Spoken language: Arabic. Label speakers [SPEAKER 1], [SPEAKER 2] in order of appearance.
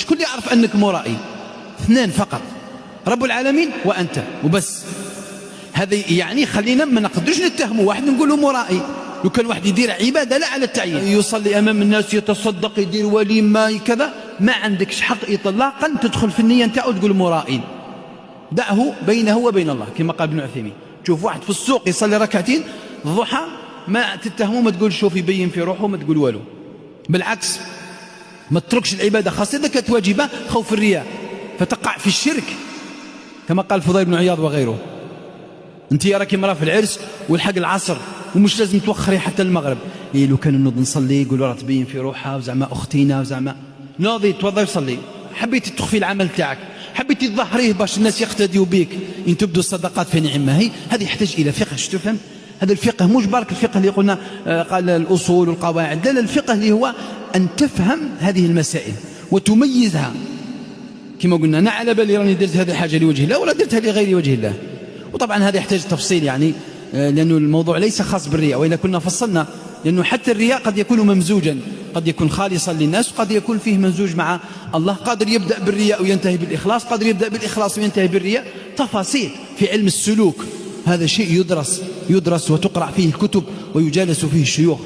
[SPEAKER 1] شكون اللي يعرف أنك مرائي؟ اثنان فقط، رب العالمين وأنت وبس. هذا يعني خلينا ما نقدرش نتهموا واحد نقولوا مرائي. لو كان واحد يدير عبادة لا على التعيين، يصلي أمام الناس، يتصدق، يدير وليمة كذا، ما عندكش حق إطلاقا تدخل في النية نتاعو تقول مرائي. دعه بينه وبين الله كما قال ابن عثيمين. تشوف واحد في السوق يصلي ركعتين الضحى ما تتهمه، ما تقول شوف يبين في روحه، ما تقول والو. بالعكس ما تتركش العبادة خاصة إذا كانت واجبة خوف الرياء فتقع في الشرك كما قال الفضيل بن عياض وغيره. انت راكي مراه في العرس والحق العصر ومش لازم توخري حتى المغرب. إيه لو كان نوض نصلي يقولوا راه تبين في روحها وزعما اختينا وزعما ناضي توضى صلي. حبيتي تخفي العمل تاعك، حبيتي تظهريه باش الناس يقتديوا بك، ان تبدوا الصدقات في نعمه هي. هذه يحتاج الى فقه. شو تفهم؟ هذا الفقه مش برك الفقه اللي قلنا قال الاصول والقواعد، لا الفقه اللي هو ان تفهم هذه المسائل وتميزها. كما قلنا انا على بالي راني درت هذه الحاجه لوجه الله ولا درتها لغير وجه الله. وطبعا هذا يحتاج تفصيل يعني، لأنه الموضوع ليس خاص بالرياء، وإلا كنا فصلنا. لأنه حتى الرياء قد يكون ممزوجا، قد يكون خالصا للناس وقد يكون فيه ممزوج مع الله. قادر يبدأ بالرياء وينتهي بالإخلاص، قادر يبدأ بالإخلاص وينتهي بالرياء. تفاصيل في علم السلوك، هذا شيء يدرس وتقرأ فيه الكتب ويجالس فيه الشيوخ.